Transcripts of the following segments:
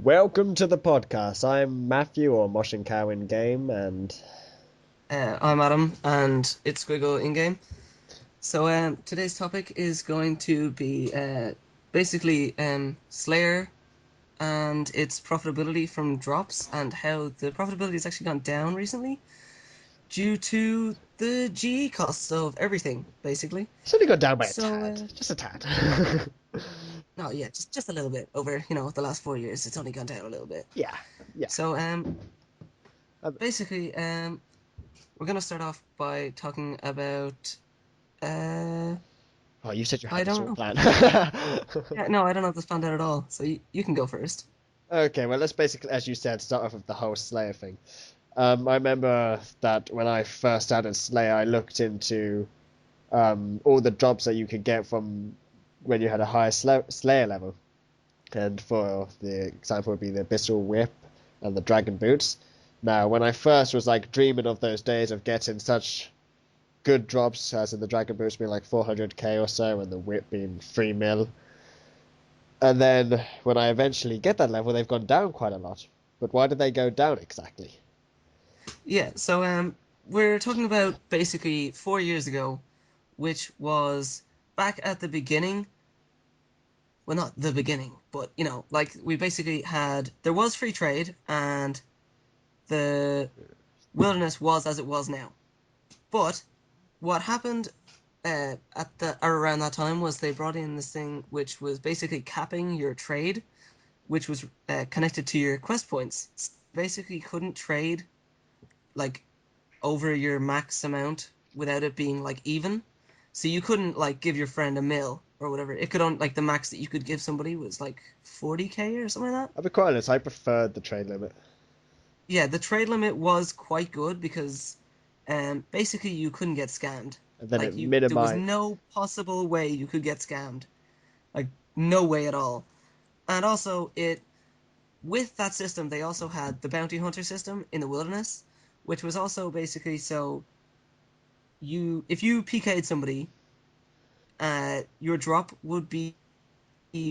Welcome to the podcast. I'm Matthew, or Mosh and Cow in game, and I'm Adam, and it's Squiggle in game. So today's topic is going to be basically Slayer and its profitability from drops, and how the profitability has actually gone down recently due to the GE costs of everything, basically. it's only gone down by a So tad, just a tad. no, yeah, just a little bit over the last 4 years. It's only gone down a little bit. Yeah, yeah. So Um, basically we're gonna start off by talking about uh. oh, you said you I had this don't all know. planned. Yeah, no, I don't have this planned out at all. So you can go first. Okay, well, let's basically, as you said, start off with the whole Slayer thing. I remember that when I first started Slayer, I looked into all the jobs that you could get from when you had a higher Slayer level. And for the example would be the Abyssal Whip and the Dragon Boots. Now, when I first was like dreaming of those days of getting such good drops, as in the Dragon Boots being like 400k or so, and the Whip being 3 mil, and then when I eventually get that level, they've gone down quite a lot. But why did they go down exactly? Yeah, so we're talking about basically 4 years ago, which was back at the beginning. Well, not the beginning, but like we basically had there was free trade and the wilderness was as it was now. But what happened at the around that time was they brought in this thing which was basically capping your trade, which was connected to your quest points. Basically, couldn't trade like over your max amount without it being like even. So you couldn't like give your friend a mil or whatever. It could on like the max that you could give somebody was like 40k or something like that. I'll be quite honest, I preferred the trade limit. Yeah, the trade limit was quite good because basically you couldn't get scammed. And then it Like there was minimized. no possible way you could get scammed. Like no way at all. And also it with that system, they also had the bounty hunter system in the wilderness, which was also basically so you if you PK'd somebody, your drop would be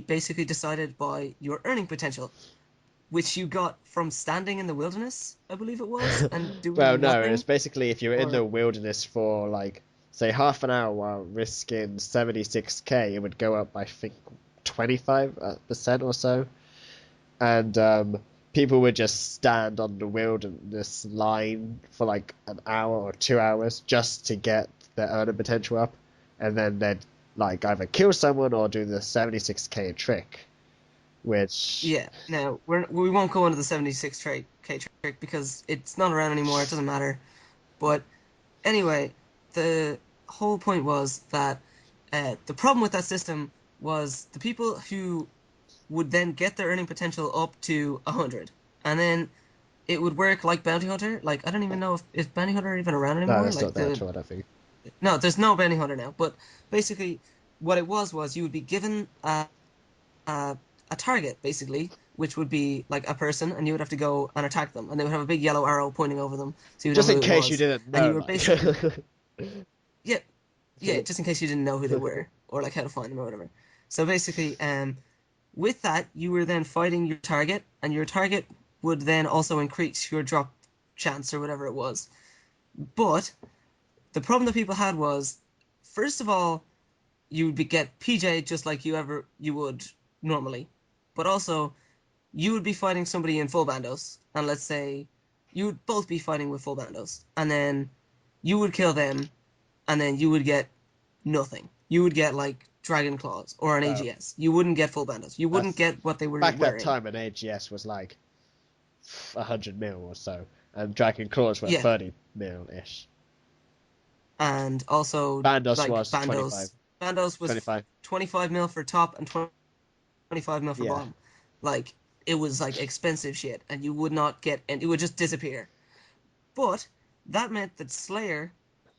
basically decided by your earning potential, which you got from standing in the wilderness, I believe it was, and Well, doing no, it's nothing. basically if you're in Or the wilderness for like say half an hour while risking 76k, it would go up by I think 25% or so, and people would just stand on the wilderness line for like an hour or 2 hours just to get their earning potential up, and then they'd like either kill someone or do the 76k trick, which yeah, now we won't go into the 76k trick because it's not around anymore. It doesn't matter. But anyway, the whole point was that the problem with that system was the people who would then get their earning potential up to 100. And then it would work like Bounty Hunter. Like, I don't even know if Bounty Hunter are even around no, anymore. that's Like, not there at all, I don't think. no, there's no Bounty Hunter now. But basically, what it was you would be given a, a target, basically, which would be like a person, and you would have to go and attack them. And they would have a big yellow arrow pointing over them, so you would know Just in who it case you was. didn't And know, you were like. basically, yeah, yeah, So, just in case you didn't know who they were or like how to find them or whatever. So basically, with that, you were then fighting your target, and your target would then also increase your drop chance or whatever it was. But the problem that people had was, first of all, you would get PJ just like you would normally, but also you would be fighting somebody in full bandos, and let's say you would both be fighting with full bandos, and then you would kill them, and then you would get nothing. You would get like Dragon Claws or an well, AGS. You wouldn't get full bandos. You wouldn't that's get what they were back that wearing. time, an AGS was like 100 mil or so, and Dragon Claws were Yeah, 30 mil ish. and also Bandos like was 25. bandos. Bandos was 25. 25 mil for top and 25 mil for Yeah. bottom. Like it was like expensive shit, and you would not get, and it would just disappear. But that meant that Slayer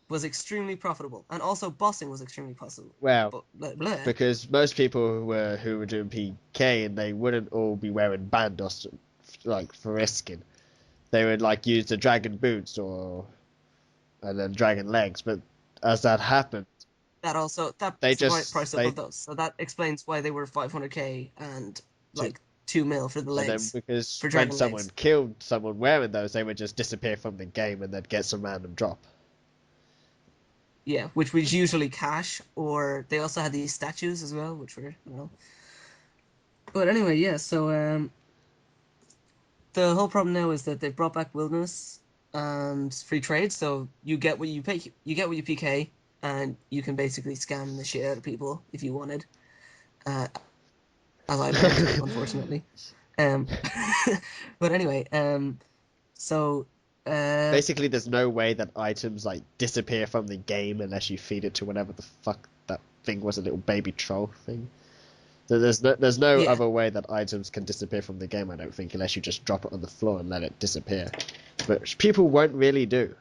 was extremely profitable, and also bossing was extremely possible. Well, But blah, blah. because most people who were doing PK and they wouldn't all be wearing bandos like for risking. They would like use the dragon boots or and then dragon legs, but as that happened, That also they that's the just price they of those. So that explains why they were 500k and to like 2 mil for the And then legs, because for when dragon someone legs. killed someone wearing those, they would just disappear from the game and they'd get some random drop. Yeah, which was usually cash, or they also had these statues as well, which were, I don't know. But anyway, yeah. So the whole problem now is that they've brought back wilderness and free trade. So you get what you pay, you get what you PK, and you can basically scam the shit out of people if you wanted. Uh, as I learned, unfortunately. Um, but anyway, so uh, Basically, there's no way that items like disappear from the game unless you feed it to whatever the fuck that thing was, a little baby troll thing. There's no yeah, other way that items can disappear from the game, I don't think, unless you just drop it on the floor and let it disappear. But people won't really do.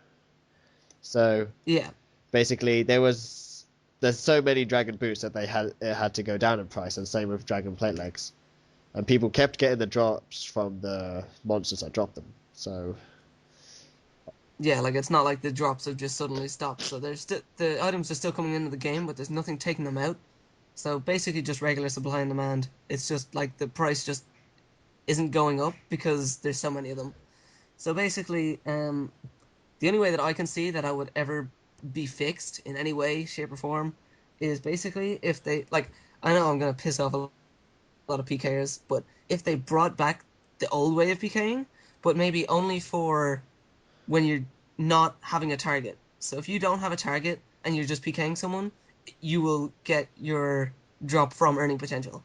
So yeah, basically, there's so many dragon boots that it had to go down in price, and same with dragon plate legs. And people kept getting the drops from the monsters that dropped them. So yeah. Like it's not like the drops have just suddenly stopped. So there's still the items are still coming into the game, but there's nothing taking them out. So basically, just regular supply and demand. It's just like the price just isn't going up because there's so many of them. So basically, the only way that I can see that I would ever be fixed in any way, shape, or form is basically if they like. I know I'm gonna piss off a lot of PKers, but if they brought back the old way of PKing, but maybe only for when you're not having a target. So if you don't have a target and you're just PKing someone, you will get your drop from earning potential.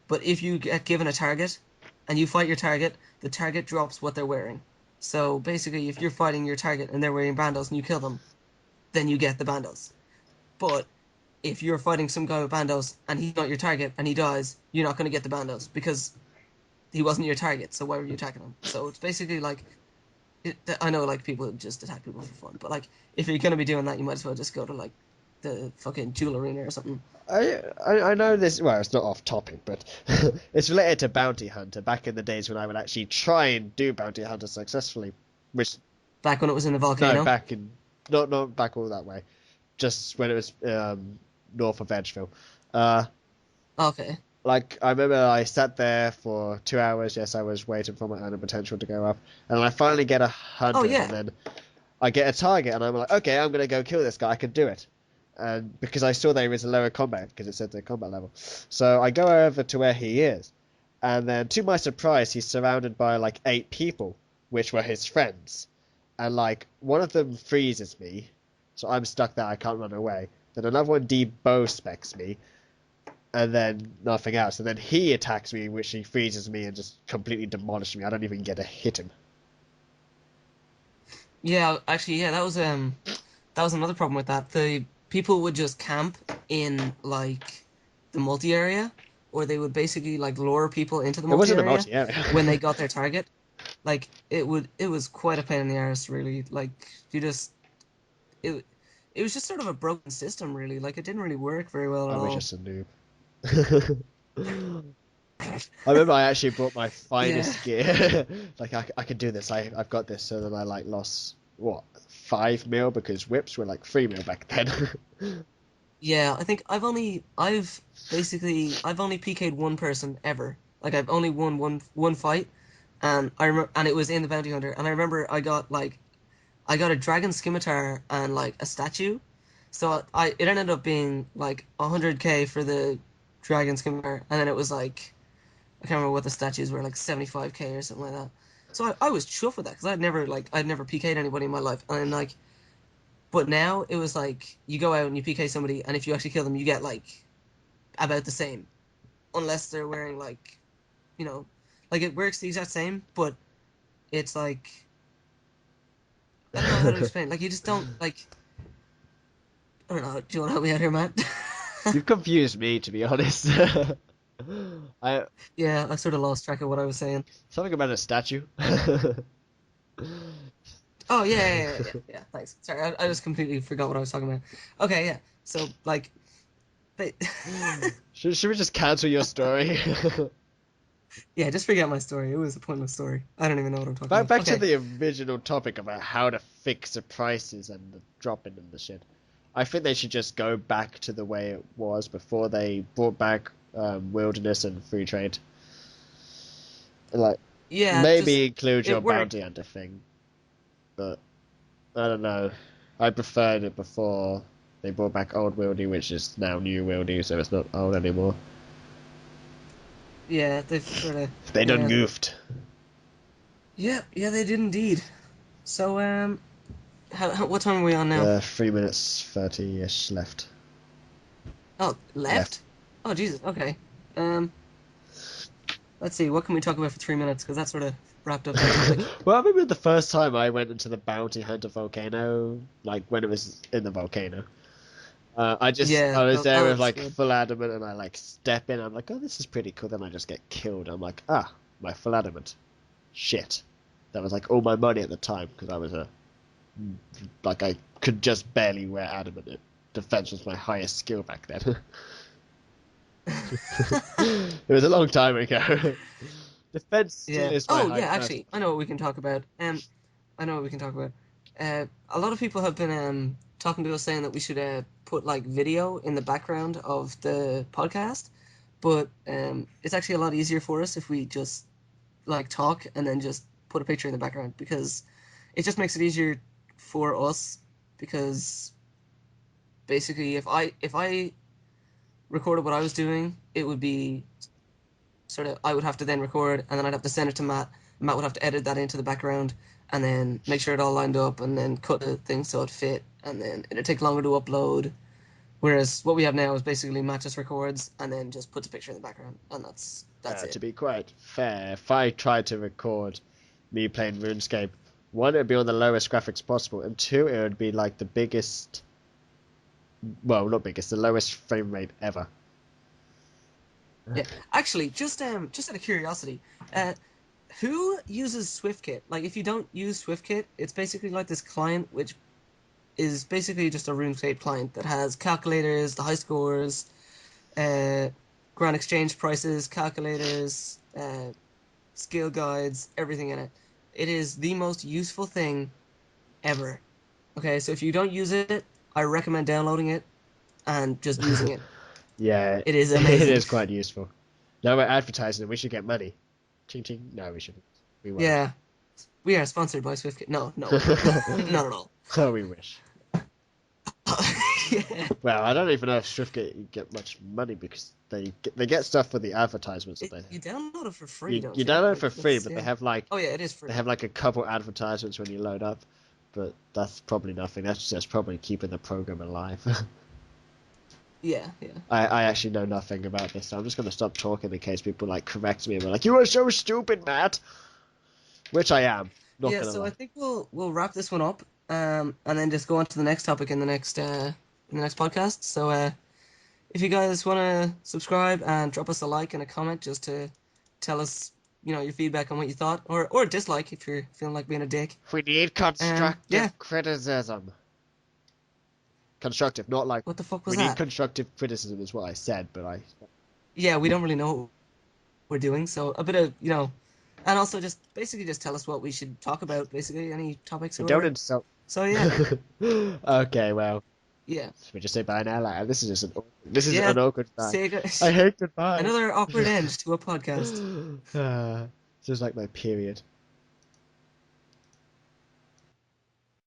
But if you get given a target and you fight your target, the target drops what they're wearing. So basically, if you're fighting your target and they're wearing bandos and you kill them, then you get the bandos. But if you're fighting some guy with bandos and he's not your target and he dies, you're not going to get the bandos because he wasn't your target. So why were you attacking him? So it's basically like I know like people just attack people for fun, but like if you're going to be doing that, you might as well just go to like the fucking jewel arena or something. I know this. Well, it's not off topic, but it's related to Bounty Hunter. Back in the days when I would actually try and do Bounty Hunter successfully, which Back when it was in the no, volcano. back in not back all that way, just when it was north of Edgeville. Uh, Okay. like I remember I sat there for 2 hours. Yes, I was waiting for my earning potential to go up, and I finally get Oh 100, and yeah. then I get a target, and I'm like, okay, I'm gonna go kill this guy. I can do it. And because I saw there was a lower combat, because it said the combat level, so I go over to where he is, and then to my surprise, he's surrounded by like 8 people, which were his friends, and like one of them freezes me, so I'm stuck there. I can't run away. Then another one debow specs me, and then nothing else. And then he attacks me, which he freezes me and just completely demolishes me. I don't even get to hit him. Yeah, actually, yeah, that was another problem with that. The people would just camp in like the multi area, or they would basically like lure people into the It multi wasn't a area multi-area. when they got their target. Like it was quite a pain in the arse, really. Like you just it it was just sort of a broken system, really. Like it didn't really work very well at I was all. just a noob. I remember I actually brought my Yeah. finest gear. Like I could do this. I've got this. So then I like lost what 5 mil because whips were like 3 mil back then. Yeah, I think I've only PK'd one person ever. Like I've only won one fight, and I remember, and it was in the Bounty Hunter, and I remember I got a dragon scimitar and like a statue, so it ended up being like 100k for the dragon scimitar, and then it was like I can't remember what the statues were, like 75k or something like that. So I was chuffed with that because I'd never PK'd anybody in my life, and like but now it was like you go out and you PK somebody, and if you actually kill them, you get like about the same, unless they're wearing like like it works the exact same, but it's like I don't know how to explain. Like you just don't like I don't know. Do you want to help me out here, Matt? You've confused me, to be honest. I Yeah, I sort of lost track of what I was saying. Something about a statue. Oh yeah. Thanks. Sorry, I just completely forgot what I was talking about. Okay, yeah. So like, they, Should we just cancel your story? yeah, just forget my story. It was a pointless story. I don't even know what I'm talking Back about. back to Okay. the original topic about how to fix the prices and the dropping and the shit. I think they should just go back to the way it was before they brought back wilderness and free trade. Like, Yeah, just maybe include your it bounty worked. hunter thing, but I don't know. I preferred it before they brought back old Wildy, which is now new Wildy, so it's not old anymore. Yeah, they've sort of They done yeah. goofed. Yeah, yeah, they did indeed. So, what time are we on now? 3 minutes 30-ish left. Oh, Yeah. left? Oh, Jesus, okay. Um, let's see, what can we talk about for 3 minutes? Because that sort of wrapped up that topic. Well, I remember the first time I went into the bounty hunter volcano, like when it was in the volcano. Yeah, I was that there with was like good. full adamant, and I like step in. I'm like, oh, this is pretty cool. Then I just get killed. I'm like, ah, my full adamant. Shit. That was like all my money at the time because I was like I could just barely wear adamant. Defense was my highest skill back then. It was a long time ago. Defense still Yeah. is my Oh, yeah, high first. actually, I know what we can talk about. I know what we can talk about. A lot of people have been talking to us saying that we should put like video in the background of the podcast, but it's actually a lot easier for us if we just like talk and then just put a picture in the background because it just makes it easier for us because basically if I recorded what I was doing, it would be sort of I would have to then record and then I'd have to send it to Matt. Matt would have to edit that into the background and then make sure it all lined up and then cut the thing so it fit and then it'd take longer to upload. Whereas what we have now is basically Matt just records and then just puts a picture in the background and that's To it. be quite fair, if I tried to record me playing RuneScape, one, it would be on the lowest graphics possible, and two, it would be like the biggest, well, not biggest, the lowest frame rate ever. Yeah. Actually, just out of curiosity, uh who uses SwiftKit? Like if you don't use SwiftKit, it's basically like this client which is basically just a RuneScape client that has calculators, the high scores, uh, grand exchange prices, calculators, skill guides, everything in it. It is the most useful thing ever. Okay, so if you don't use it, I recommend downloading it and just using it. Yeah, It is it amazing. is quite useful. Now we're advertising and we should get money. Ching ching. No, we shouldn't. We won't. Yeah, we are sponsored by SwiftKit. No, no, we're not. Not at all. So we wish. Yeah. Well, I don't even know if Swiftgate get much money because they get stuff for the advertisements that You download it for free, you don't you you? download it Like for free, that's but yeah. Oh yeah, it is they free. have like a couple advertisements when you load up, but that's probably nothing. That's just probably keeping the program alive. Yeah, yeah. I actually know nothing about this, so I'm just gonna stop talking in case people like correct me and be like, "You are so stupid, Matt," which I am. Not Yeah, gonna so I lie. think we'll wrap this one up, and then just go on to the next topic in the next podcast. So if you guys want to subscribe and drop us a like and a comment just to tell us, your feedback on what you thought, or dislike if you're feeling like being a dick. We need Yeah. constructive criticism. Constructive, not like What the fuck we was need that? constructive criticism is what I said, but I Yeah, we don't really know what we're doing, so a bit of and also just basically just tell us what we should talk about, basically any topics or don't whatever. insult. So yeah, Okay, well, yeah, should we just say bye now? Like, this is yeah. an awkward bye. Say I hate goodbyes. another awkward end to a podcast. This is like my period.